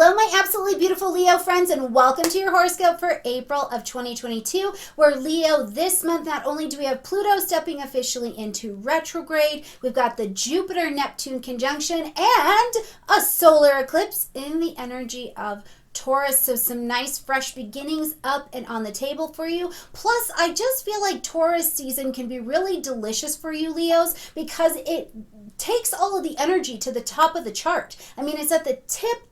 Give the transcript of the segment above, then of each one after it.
Hello, my absolutely beautiful Leo friends, and welcome to your horoscope for April of 2022, where Leo, this month, not only do we have Pluto stepping officially into retrograde, we've got the Jupiter-Neptune conjunction and a solar eclipse in the energy of Taurus, so some nice fresh beginnings up and on the table for you. Plus, I just feel like Taurus season can be really delicious for you, Leos, because it takes all of the energy to the top of the chart. I mean, it's at the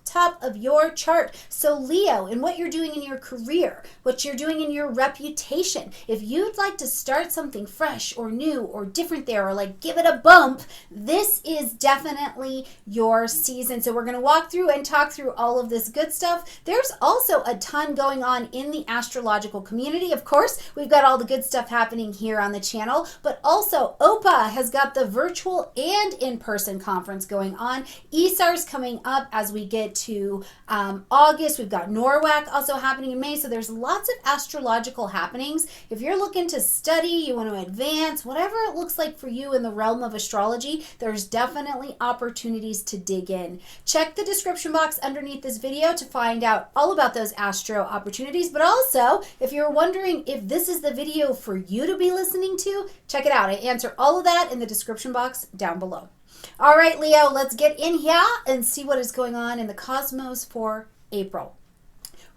top of your chart. So Leo, in what you're doing in your career, what you're doing in your reputation, if you'd like to start something fresh or new or different there, or like give it a bump, this is definitely your season. So we're going to walk through and talk through all of this good stuff. There's also a ton going on in the astrological community. Of course, we've got all the good stuff happening here on the channel, but also OPA has got the virtual and in-person conference going on. ESAR's coming up as we get to August. We've got NORWAC also happening in May. So there's lots of astrological happenings. If you're looking to study, you want to advance, whatever it looks like for you in the realm of astrology, there's definitely opportunities to dig in. Check the description box underneath this video to find out all about those astro opportunities. But also, if you're wondering if this is the video for you to be listening to, check it out. I answer all of that in the description box down below. All right, Leo, let's get in here and see what is going on in the cosmos for April.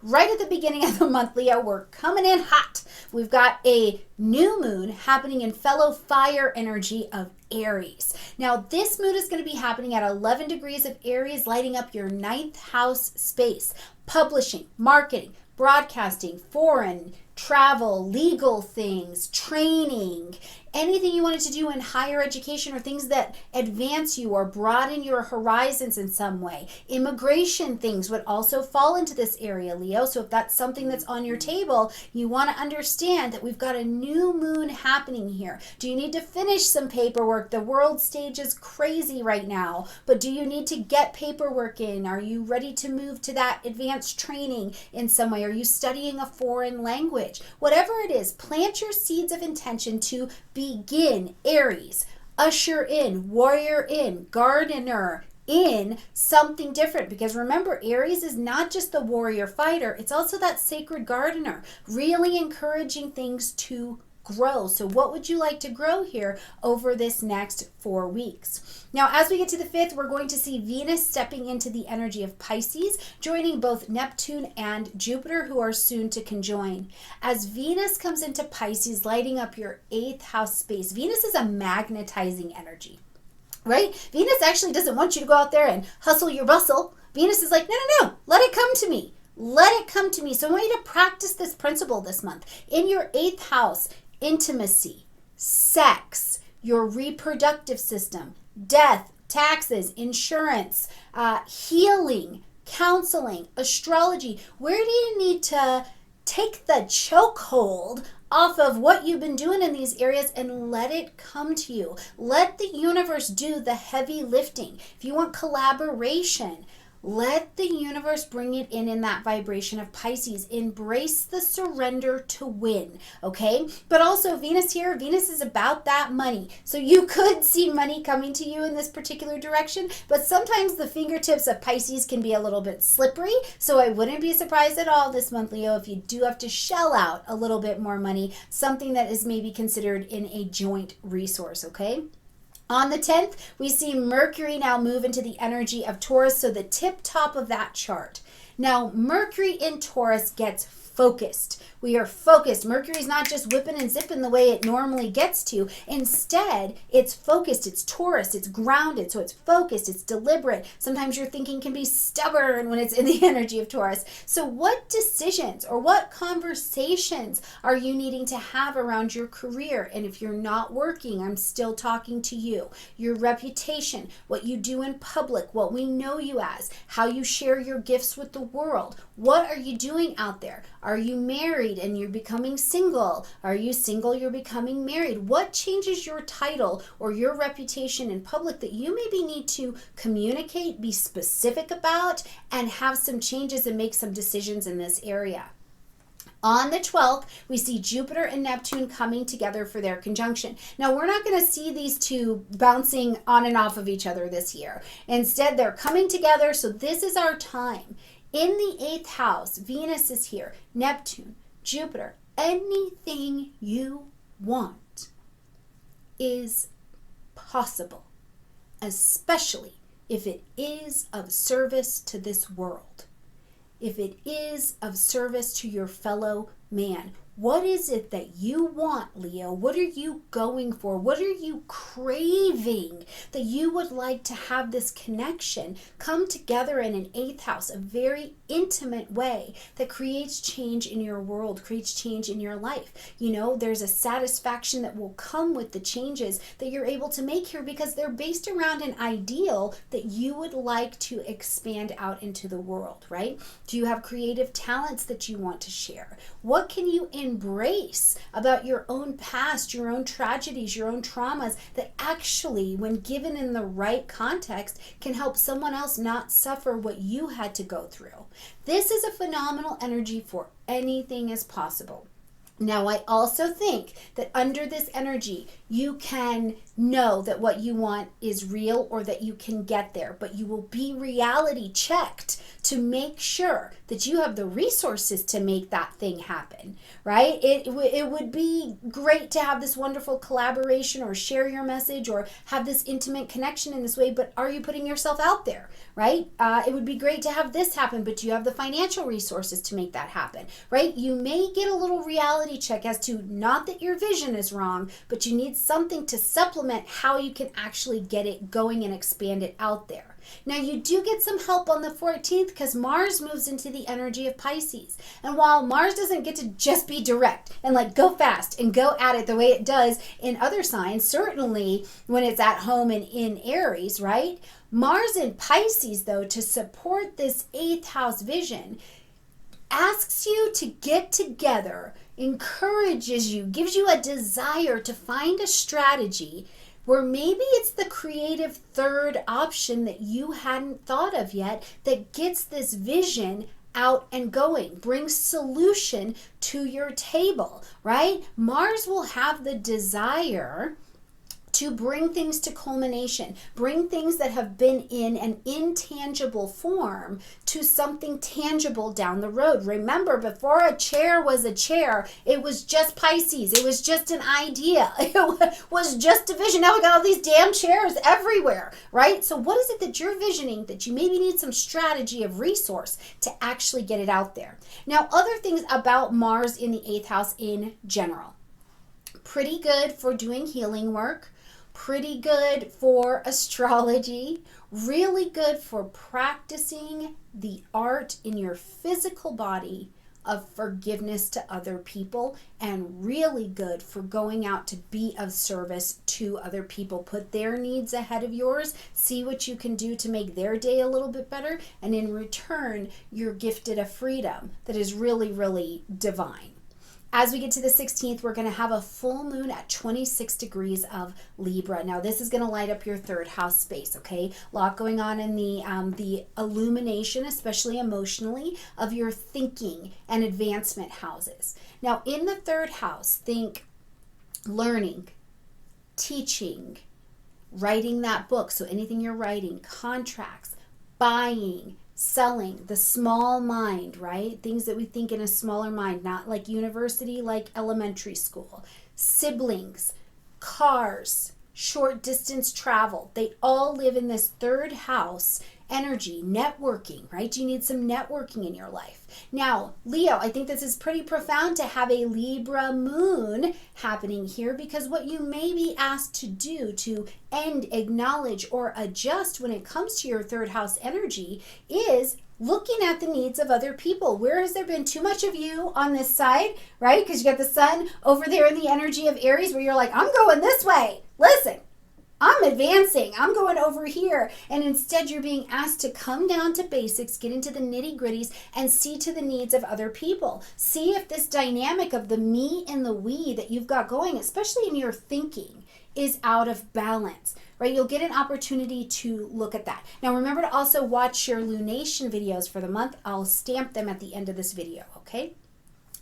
Right at the beginning of the month, Leo, we're coming in hot. We've got a new moon happening in fellow fire energy of Aries. Now, this moon is going to be happening at 11 degrees of Aries, lighting up your ninth house space. Publishing, marketing, broadcasting, foreign, travel, legal things, training, anything you wanted to do in higher education or things that advance you or broaden your horizons in some way. Immigration things would also fall into this area, Leo. So if that's something that's on your table, you want to understand that we've got a new moon happening here. Do you need to finish some paperwork? The world stage is crazy right now, but do you need to get paperwork in? Are you ready to move to that advanced training in some way? Are you studying a foreign language? Whatever it is, plant your seeds of intention to begin, Aries, usher in, warrior in, gardener in something different. Because remember, Aries is not just the warrior fighter, it's also that sacred gardener, really encouraging things to grow. So what would you like to grow here over this next 4 weeks? Now, as we get to the 5th, we're going to see Venus stepping into the energy of Pisces, joining both Neptune and Jupiter, who are soon to conjoin. As Venus comes into Pisces, lighting up your 8th house space, Venus is a magnetizing energy, right? Venus actually doesn't want you to go out there and hustle your bustle. Venus is like, no, let it come to me. Let it come to me. So I want you to practice this principle this month. In your 8th house, intimacy, sex, your reproductive system, death, taxes, insurance, healing, counseling, astrology. Where do you need to take the chokehold off of what you've been doing in these areas and let it come to you? Let the universe do the heavy lifting. If you want collaboration, let the universe bring it in that vibration of Pisces. Embrace the surrender to win, okay? But also Venus here, Venus is about that money. So you could see money coming to you in this particular direction, but sometimes the fingertips of Pisces can be a little bit slippery. So I wouldn't be surprised at all this month, Leo, if you do have to shell out a little bit more money, something that is maybe considered in a joint resource, okay? On the 10th, we see Mercury now move into the energy of Taurus, so the tip top of that chart. Now, Mercury in Taurus gets focused. We are focused. Mercury's not just whipping and zipping the way it normally gets to. Instead, it's focused, it's Taurus, it's grounded, so it's focused, it's deliberate. Sometimes your thinking can be stubborn when it's in the energy of Taurus. So what decisions or what conversations are you needing to have around your career? And if you're not working, I'm still talking to you. Your reputation, what you do in public, what we know you as, how you share your gifts with the world. What are you doing out there? Are you married and you're becoming single? Are you single, you're becoming married? What changes your title or your reputation in public that you maybe need to communicate, be specific about, and have some changes and make some decisions in this area? On the 12th, we see Jupiter and Neptune coming together for their conjunction. Now, we're not going to see these two bouncing on and off of each other this year. Instead, they're coming together, so this is our time. In the 8th house, Venus is here, Neptune, Jupiter. Anything you want is possible, especially if it is of service to this world, if it is of service to your fellow man. What is it that you want, Leo? What are you going for? What are you craving that you would like to have this connection come together in an 8th house, a very intimate way that creates change in your world, creates change in your life? You know, there's a satisfaction that will come with the changes that you're able to make here because they're based around an ideal that you would like to expand out into the world, right? Do you have creative talents that you want to share? What can you embrace about your own past, your own tragedies, your own traumas that actually, when given in the right context, can help someone else not suffer what you had to go through? This is a phenomenal energy for anything is possible. Now, I also think that under this energy, you can know that what you want is real or that you can get there, but you will be reality checked to make sure that you have the resources to make that thing happen, right? It would be great to have this wonderful collaboration or share your message or have this intimate connection in this way, but are you putting yourself out there, right? It would be great to have this happen, but do you have the financial resources to make that happen, right? You may get a little reality check as to not that your vision is wrong, but you need something to supplement how you can actually get it going and expand it out there. Now, you do get some help on the 14th because Mars moves into the energy of Pisces. And while Mars doesn't get to just be direct and like go fast and go at it the way it does in other signs, certainly when it's at home and in Aries, right? Mars in Pisces, though, to support this 8th house vision, asks you to get together, encourages you, gives you a desire to find a strategy where maybe it's the creative third option that you hadn't thought of yet that gets this vision out and going, brings solution to your table, right? Mars will have the desire to bring things to culmination, bring things that have been in an intangible form to something tangible down the road. Remember, before a chair was a chair, it was just Pisces. It was just an idea. It was just a vision. Now we got all these damn chairs everywhere, right? So what is it that you're visioning that you maybe need some strategy of resource to actually get it out there? Now, other things about Mars in the 8th house in general. Pretty good for doing healing work. Pretty good for astrology, really good for practicing the art in your physical body of forgiveness to other people, and really good for going out to be of service to other people. Put their needs ahead of yours, see what you can do to make their day a little bit better, and in return, you're gifted a freedom that is really, really divine. As we get to the 16th, we're going to have a full moon at 26 degrees of Libra. Now, this is going to light up your 3rd house space, okay? A lot going on in the illumination, especially emotionally, of your thinking and advancement houses. Now, in the 3rd house, think learning, teaching, writing that book. So anything you're writing, contracts, buying, selling, the small mind, right? Things that we think in a smaller mind, not like university, like elementary school. Siblings, cars, short distance travel. They all live in this 3rd house energy, networking, right? You need some networking in your life. Now, Leo, I think this is pretty profound to have a Libra moon happening here, because what you may be asked to do to end, acknowledge, or adjust when it comes to your 3rd house energy is looking at the needs of other people. Where has there been too much of you on this side, right? Because you got the sun over there in the energy of Aries where you're like, I'm going this way. Listen, I'm advancing. I'm going over here. And instead, you're being asked to come down to basics, get into the nitty gritties, and see to the needs of other people. See if this dynamic of the me and the we that you've got going, especially in your thinking, is out of balance, right? You'll get an opportunity to look at that. Now, remember to also watch your lunation videos for the month. I'll stamp them at the end of this video, okay?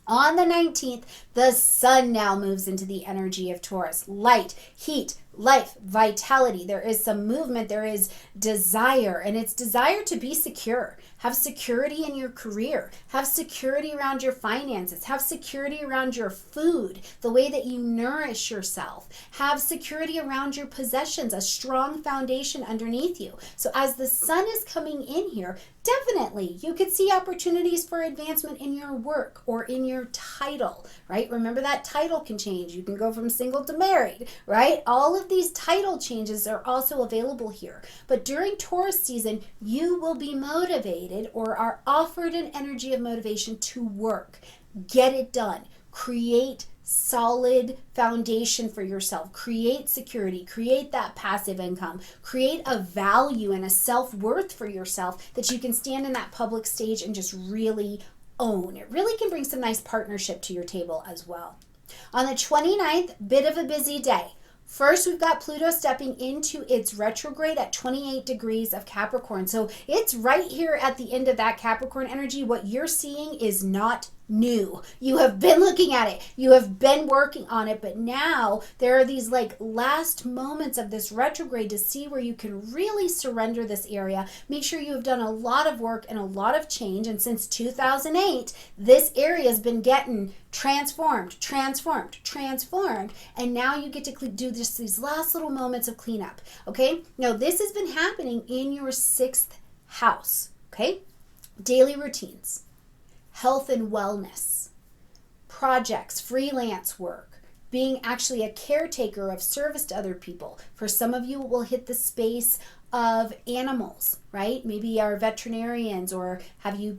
On the 19th, the sun now moves into the energy of Taurus. Light, heat, life, vitality. There is some movement. There is desire, and it's desire to be secure. Have security in your career. Have security around your finances. Have security around your food, the way that you nourish yourself. Have security around your possessions, a strong foundation underneath you. So as the sun is coming in here, definitely you could see opportunities for advancement in your work or in your title, right? Remember that title can change. You can go from single to married, right? All of these title changes are also available here. But during Taurus season, you will be motivated or are offered an energy of motivation to work. Get it done. Create solid foundation for yourself. Create security. Create that passive income. Create a value and a self-worth for yourself that you can stand in that public stage and just really own. It really can bring some nice partnership to your table as well. On the 29th, bit of a busy day. First, we've got Pluto stepping into its retrograde at 28 degrees of Capricorn. So it's right here at the end of that Capricorn energy. What you're seeing is not new. You have been looking at it. You have been working on it. But now there are these like last moments of this retrograde to see where you can really surrender this area. Make sure you have done a lot of work and a lot of change. And since 2008, this area has been getting transformed. And now you get to do just these last little moments of cleanup. Okay. Now this has been happening in your 6th house. Okay. Daily routines, health and wellness, projects, freelance work, being actually a caretaker of service to other people. For some of you, it will hit the space of animals, right? Maybe are veterinarians, or are you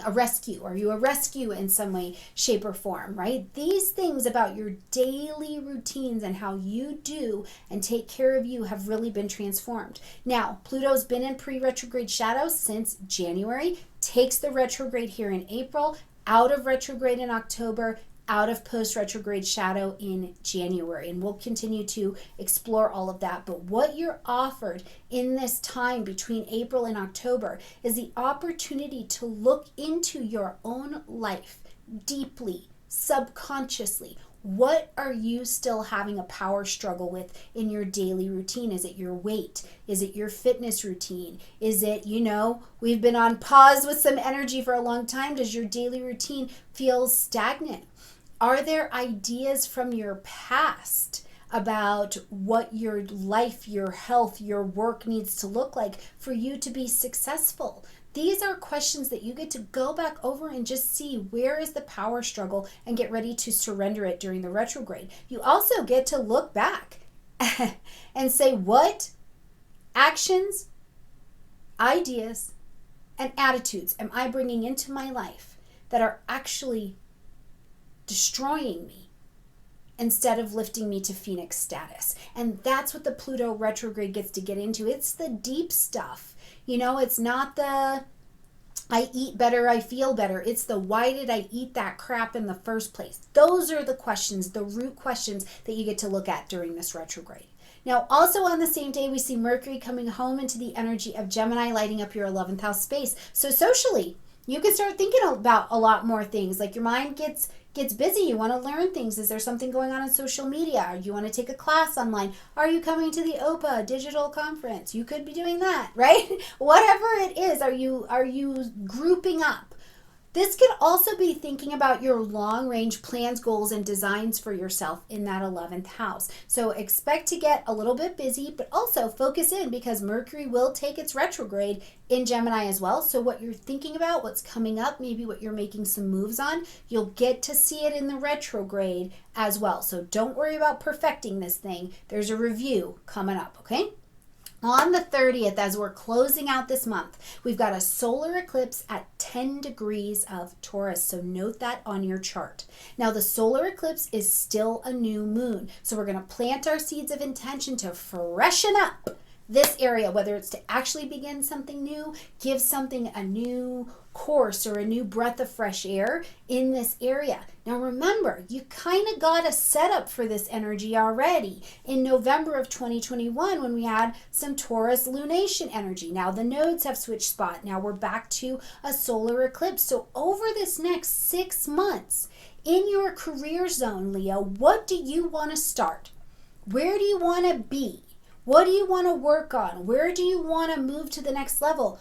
a rescue? Are you a rescue in some way, shape, or form, right? These things about your daily routines and how you do and take care of you have really been transformed. Now, Pluto's been in pre-retrograde shadow since January, takes the retrograde here in April, out of retrograde in October, out of post-retrograde shadow in January. And we'll continue to explore all of that. But what you're offered in this time between April and October is the opportunity to look into your own life deeply, subconsciously. What are you still having a power struggle with in your daily routine? Is it your weight? Is it your fitness routine? Is it, we've been on pause with some energy for a long time. Does your daily routine feel stagnant? Are there ideas from your past about what your life, your health, your work needs to look like for you to be successful? These are questions that you get to go back over and just see where is the power struggle and get ready to surrender it during the retrograde. You also get to look back and say, what actions, ideas, and attitudes am I bringing into my life that are actually destroying me instead of lifting me to Phoenix status? And that's what the Pluto retrograde gets to get into. It's the deep stuff. It's not the I eat better, I feel better. It's the why did I eat that crap in the first place? Those are the questions, the root questions that you get to look at during this retrograde. Now, also on the same day, we see Mercury coming home into the energy of Gemini, lighting up your 11th house space. So socially, you can start thinking about a lot more things. Like your mind gets busy. You want to learn things. Is there something going on social media? Or you want to take a class online? Are you coming to the OPA digital conference? You could be doing that, right? Whatever it is, are you grouping up? This could also be thinking about your long-range plans, goals, and designs for yourself in that 11th house. So expect to get a little bit busy, but also focus in because Mercury will take its retrograde in Gemini as well. So what you're thinking about, what's coming up, maybe what you're making some moves on, you'll get to see it in the retrograde as well. So don't worry about perfecting this thing. There's a review coming up, okay? On the 30th, as we're closing out this month, we've got a solar eclipse at 10 degrees of Taurus. So note that on your chart. Now, the solar eclipse is still a new moon. So we're going to plant our seeds of intention to freshen up this area, whether it's to actually begin something new, give something a new course or a new breath of fresh air in this area. Now remember, you kind of got a setup for this energy already in November of 2021 when we had some Taurus lunation energy. Now the nodes have switched spot. Now we're back to a solar eclipse. So over this next 6 months, In your career zone, Leo, what do you want to start? Where do you want to be? What do you want to work on? Where do you want to move to the next level?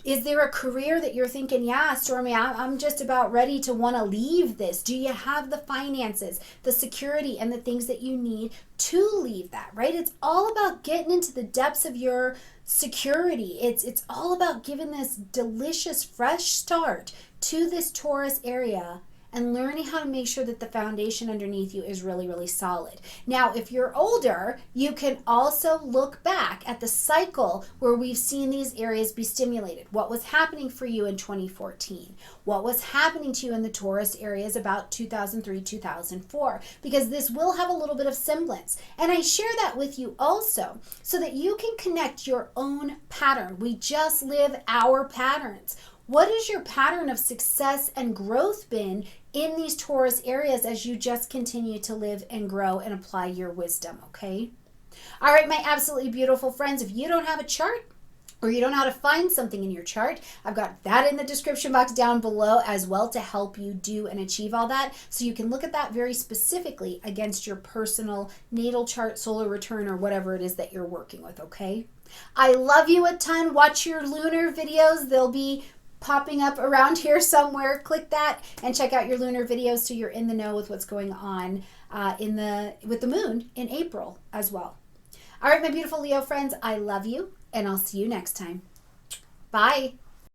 Is there a career that you're thinking, yeah, Stormie, I'm just about ready to want to leave this? Do you have the finances, the security, and the things that you need to leave that, right? It's all about getting into the depths of your security. It's all about giving this delicious, fresh start to this Taurus area and learning how to make sure that the foundation underneath you is really, really solid. Now, if you're older, you can also look back at the cycle where we've seen these areas be stimulated. What was happening for you in 2014? What was happening to you in the Taurus areas about 2003, 2004? Because this will have a little bit of semblance. And I share that with you also so that you can connect your own pattern. We just live our patterns. What has your pattern of success and growth been in these Taurus areas as you just continue to live and grow and apply your wisdom, okay? All right, my absolutely beautiful friends, if you don't have a chart or you don't know how to find something in your chart, I've got that in the description box down below as well to help you do and achieve all that. So you can look at that very specifically against your personal natal chart, solar return, or whatever it is that you're working with, okay? I love you a ton. Watch your lunar videos. They'll be popping up around here somewhere. Click that and check out your lunar videos so you're in the know with what's going on with the moon in April as well. All right, my beautiful Leo friends, I love you and I'll see you next time. Bye.